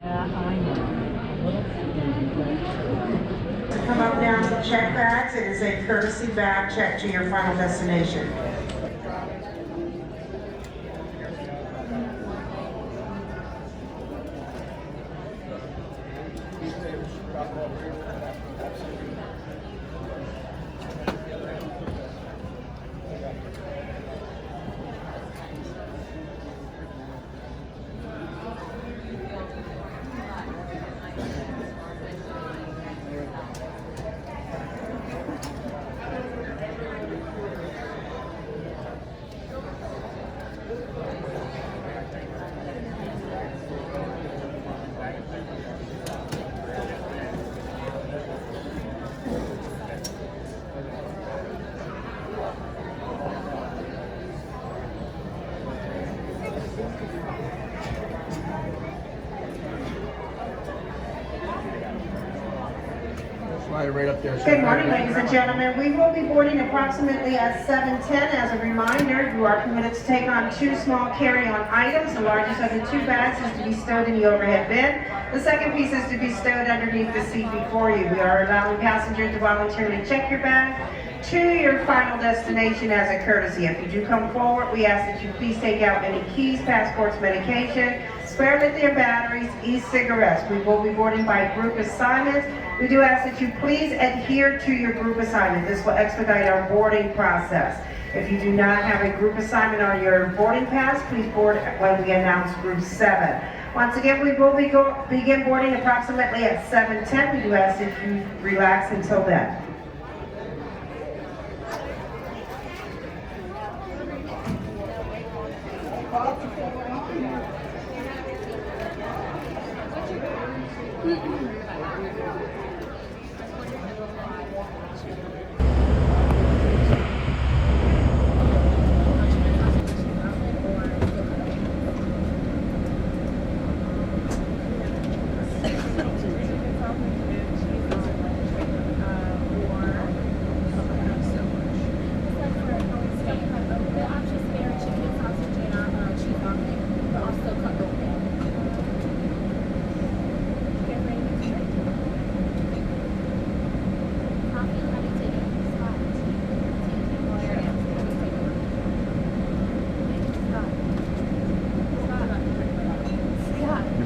Come up down to check bags. It is a courtesy bag check to your final destination. Right up there. Good morning, ladies and gentlemen. We will be boarding approximately at 7:10. As a reminder, you are permitted to take on 2 small carry-on items. The largest of the 2 bags is to be stowed in the overhead bin. The second piece is to be stowed underneath the seat before you. We are allowing passengers to voluntarily check your bag to your final destination as a courtesy. If you do come forward, we ask that you please take out any keys, passports, medication, spare lithium batteries, e-cigarettes. We will be boarding by group assignments. We do ask that you please adhere to your group assignment. This will expedite our boarding process. If you do not have a group assignment on your boarding pass, please board when we announce group 7. Once again, we will begin boarding approximately at 7:10. We do ask that you relax until then.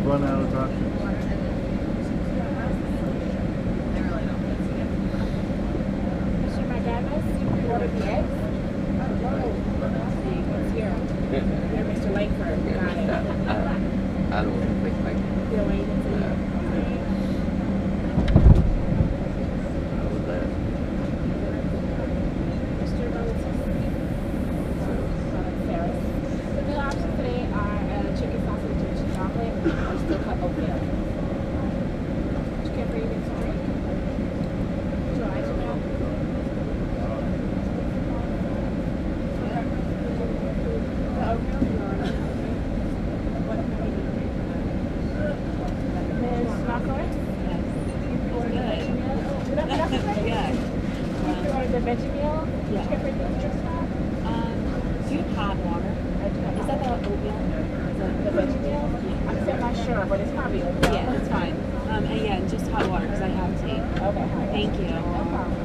Run out of options. Mr. McGinnis, you ordered the eggs? What's here? Here, Mr. Langford. Got it. I don't want to think like You're waiting to Mr. Moses. Ferris. The meal options today are chicken sausage and cheese omelet or still cut oatmeal. Chicken gravy and sorry. Would you like some milk? The oatmeal or what? Ms. Knockout? Yes. You ordered the veggie meal? That's okay? Yeah. You ordered the veggie meal? Yeah. Chicken gravy and just that? Do you have hot water? Is that the oatmeal? The veggie meal? I'm not sure, but it's probably oatmeal. Yeah, that's fine. And yeah, just hot water because I have tea. Okay. Thank you. No problem.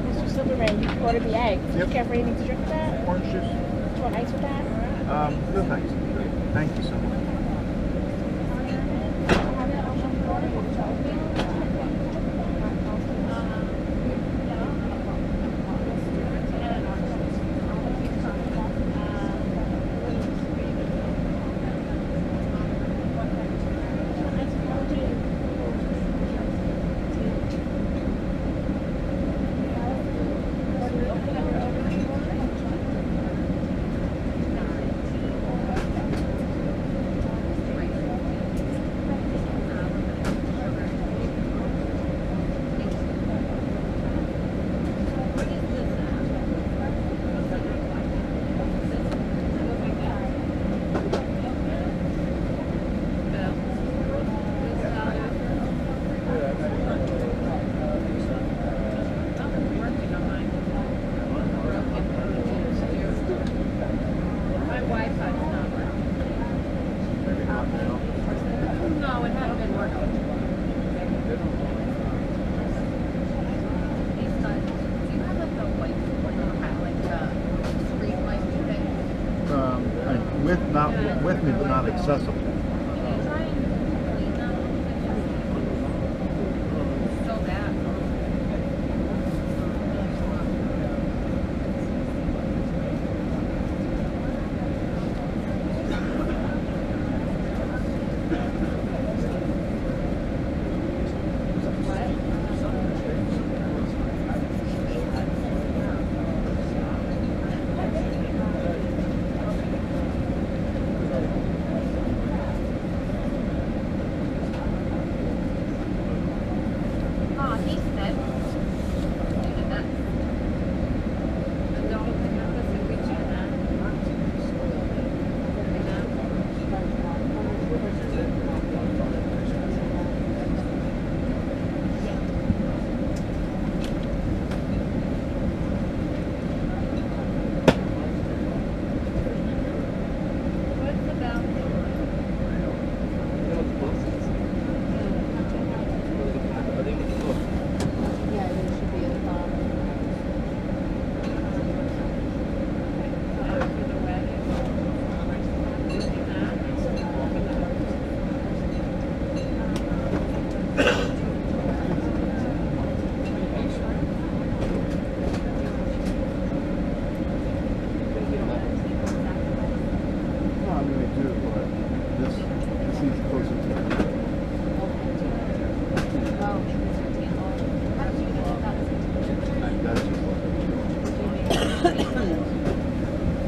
Mr. Silverman, you ordered the eggs. Yep. You care for anything to drink with that? Orange juice? Do you want ice with that? No thanks. Thank you so much. with me, but not accessible.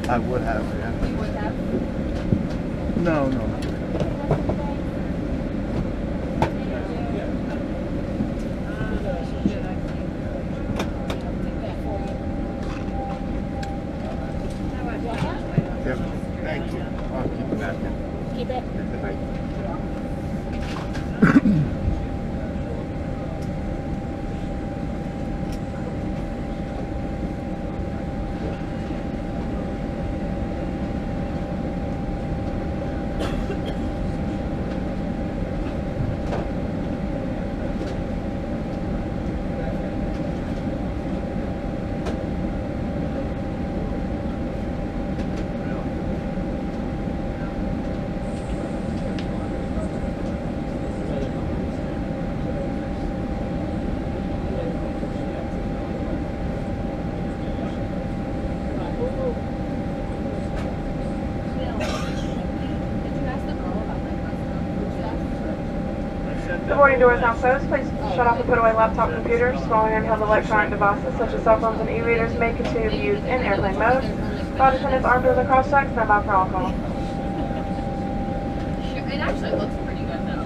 I would have, yeah. You would have? No, no. Yep. Thank you. I'll keep it back in. Keep it. The boarding door is now closed. Please shut off and put away laptop computers. Small and handheld electronic devices such as cell phones and e-readers may continue to be used in airplane mode. Flight attendants armed with a cross check, stand by for on-call. It actually looks pretty good though.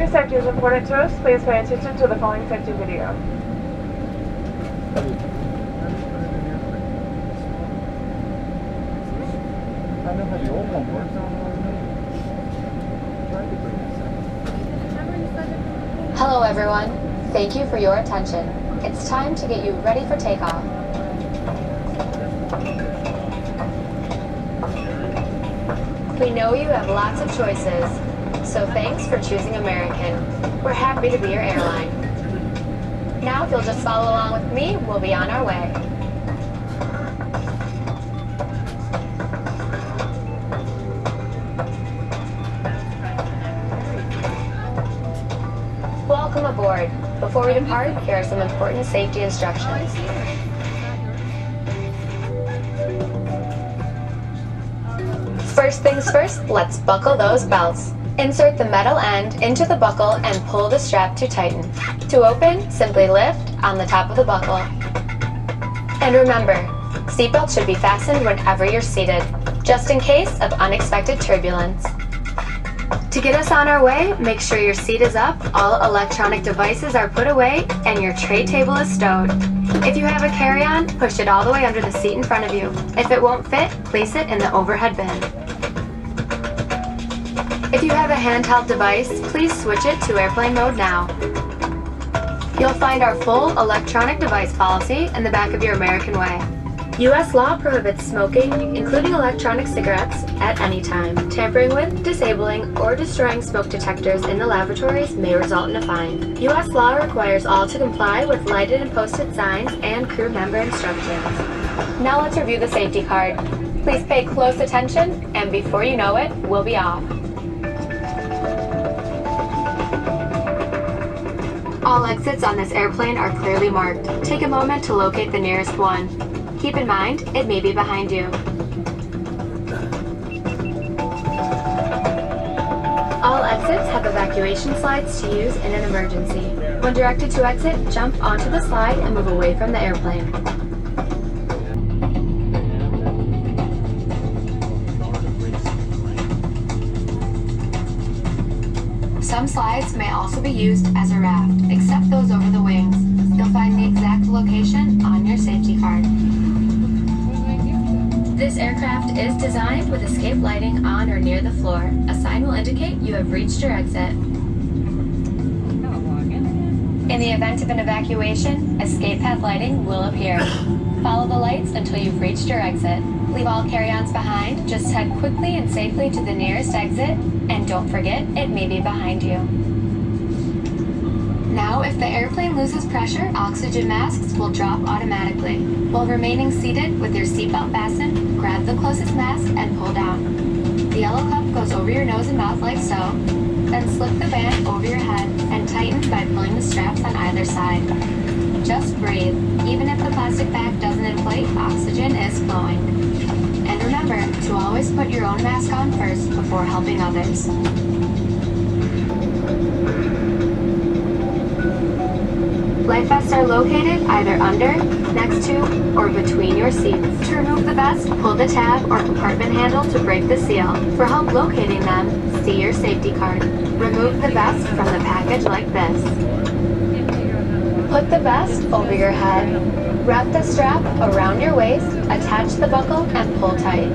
Your safety is important to us. Please pay attention to the following safety video. I know how the old one works. Tried to bring this up. Hello everyone, thank you for your attention. It's time to get you ready for takeoff. We know you have lots of choices, so thanks for choosing American. We're happy to be your airline. Now if you'll just follow along with me, we'll be on our way. Welcome aboard. Before we depart, here are some important safety instructions. First things first, let's buckle those belts. Insert the metal end into the buckle and pull the strap to tighten. To open, simply lift on the top of the buckle. And remember, seatbelts should be fastened whenever you're seated, just in case of unexpected turbulence. To get us on our way, make sure your seat is up, all electronic devices are put away, and your tray table is stowed. If you have a carry-on, push it all the way under the seat in front of you. If it won't fit, place it in the overhead bin. If you have a handheld device, please switch it to airplane mode now. You'll find our full electronic device policy in the back of your American Way. U.S. law prohibits smoking, including electronic cigarettes, at any time. Tampering with, disabling, or destroying smoke detectors in the lavatories may result in a fine. U.S. law requires all to comply with lighted and posted signs and crew member instructions. Now let's review the safety card. Please pay close attention, and before you know it, we'll be off. All exits on this airplane are clearly marked. Take a moment to locate the nearest one. Keep in mind, it may be behind you. All exits have evacuation slides to use in an emergency. When directed to exit, jump onto the slide and move away from the airplane. Some slides may also be used as a raft, except those over the wings. You'll find the exact location on your safety card. This aircraft is designed with escape lighting on or near the floor. A sign will indicate you have reached your exit. In the event of an evacuation, escape path lighting will appear. Follow the lights until you've reached your exit. Leave all carry-ons behind, just head quickly and safely to the nearest exit, and don't forget, it may be behind you. Now, if the airplane loses pressure, oxygen masks will drop automatically. While remaining seated with your seatbelt fastened, grab the closest mask and pull down. The yellow cup goes over your nose and mouth like so, then slip the band over your head and tighten by pulling the straps on either side. Just breathe. Even if the plastic bag doesn't inflate, oxygen is flowing. And remember to always put your own mask on first before helping others. Life vests are located either under, next to, or between your seats. To remove the vest, pull the tab or compartment handle to break the seal. For help locating them, see your safety card. Remove the vest from the package like this. Put the vest over your head. Wrap the strap around your waist, attach the buckle, and pull tight.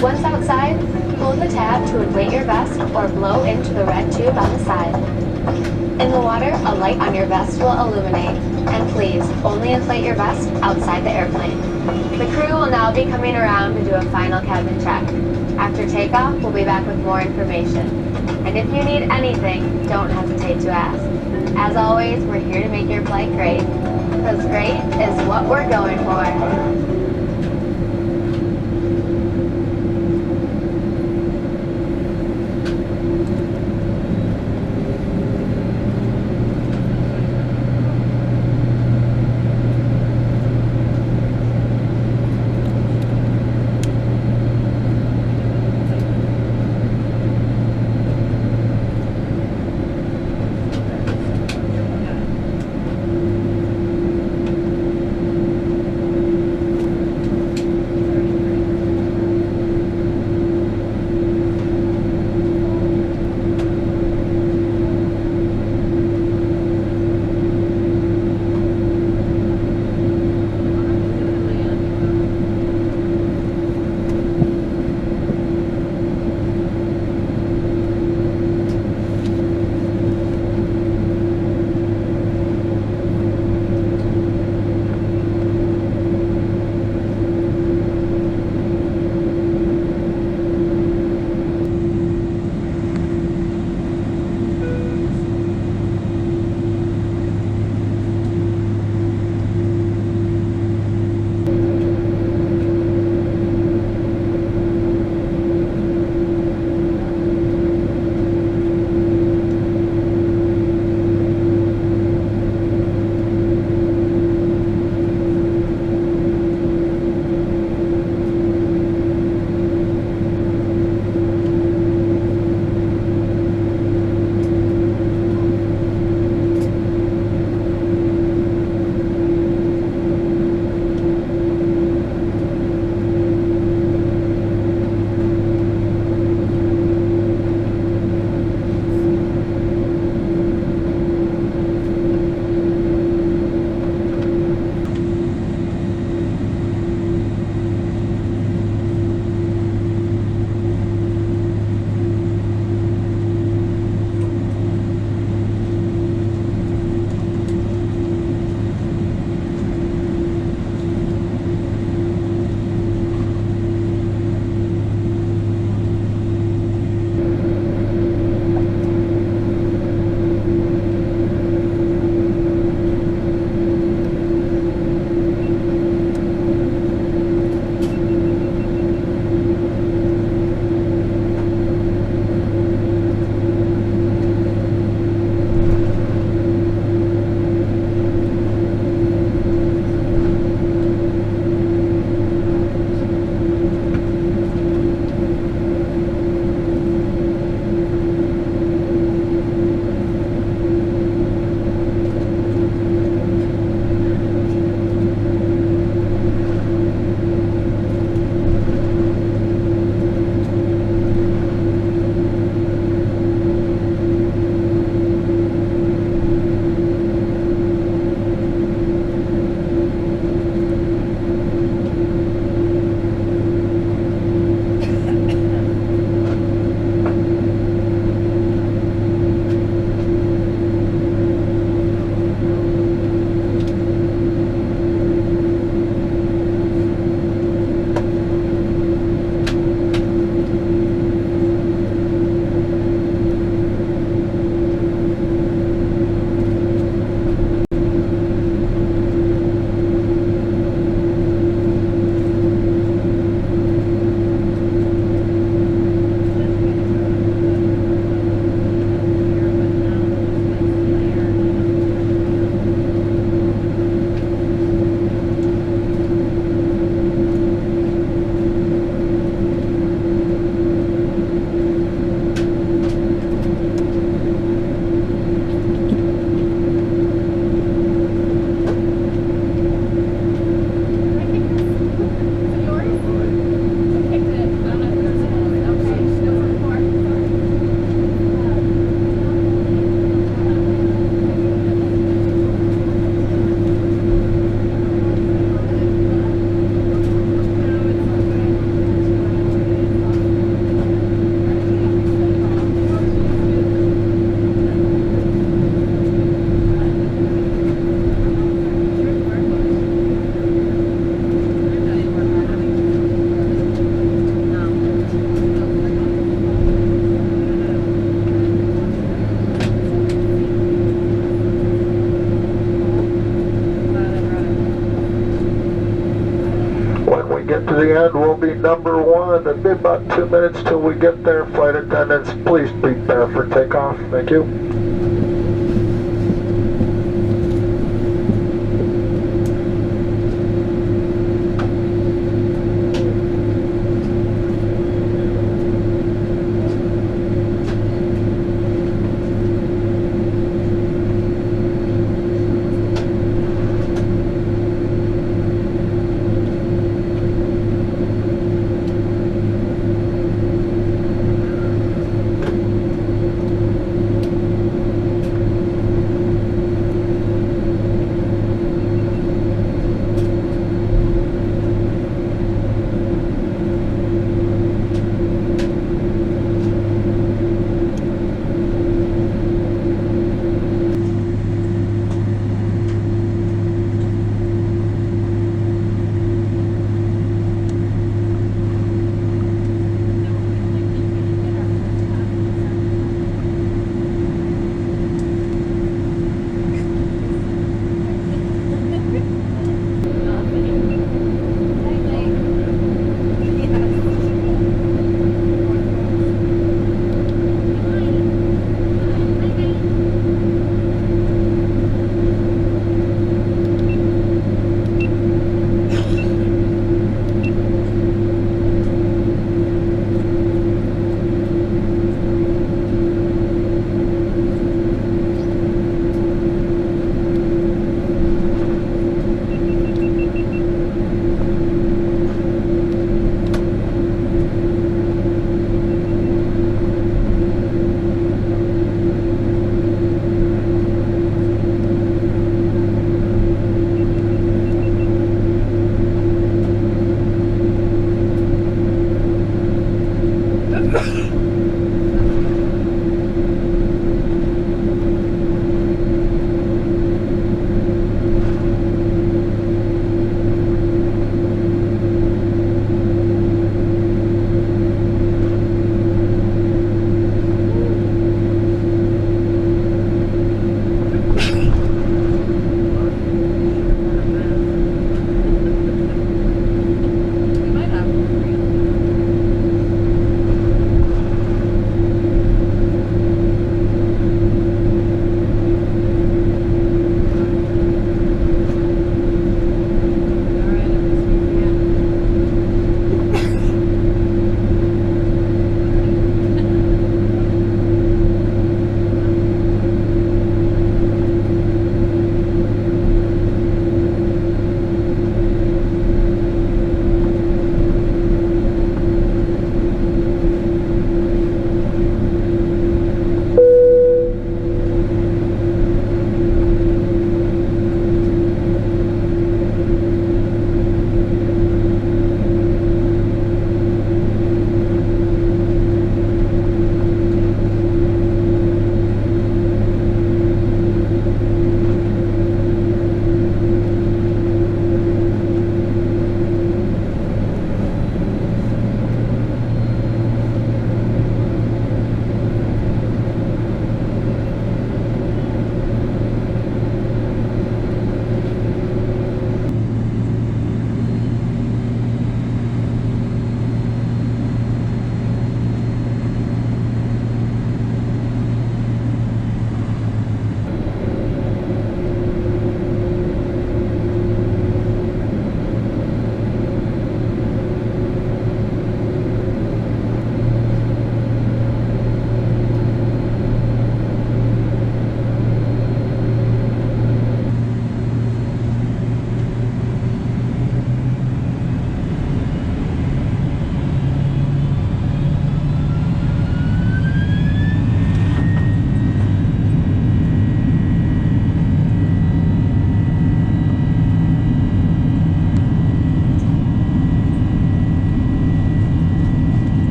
Once outside, pull the tab to inflate your vest or blow into the red tube on the side. In the water, a light on your vest will illuminate. And please, only inflate your vest outside the airplane. The crew will now be coming around to do a final cabin check. After takeoff, we'll be back with more information. And if you need anything, don't hesitate to ask. As always, we're here to make your flight great. Because great is what we're going for. the end will be number 1. It'll be about 2 minutes till we get there. Flight attendants, please prepare for takeoff. Thank you.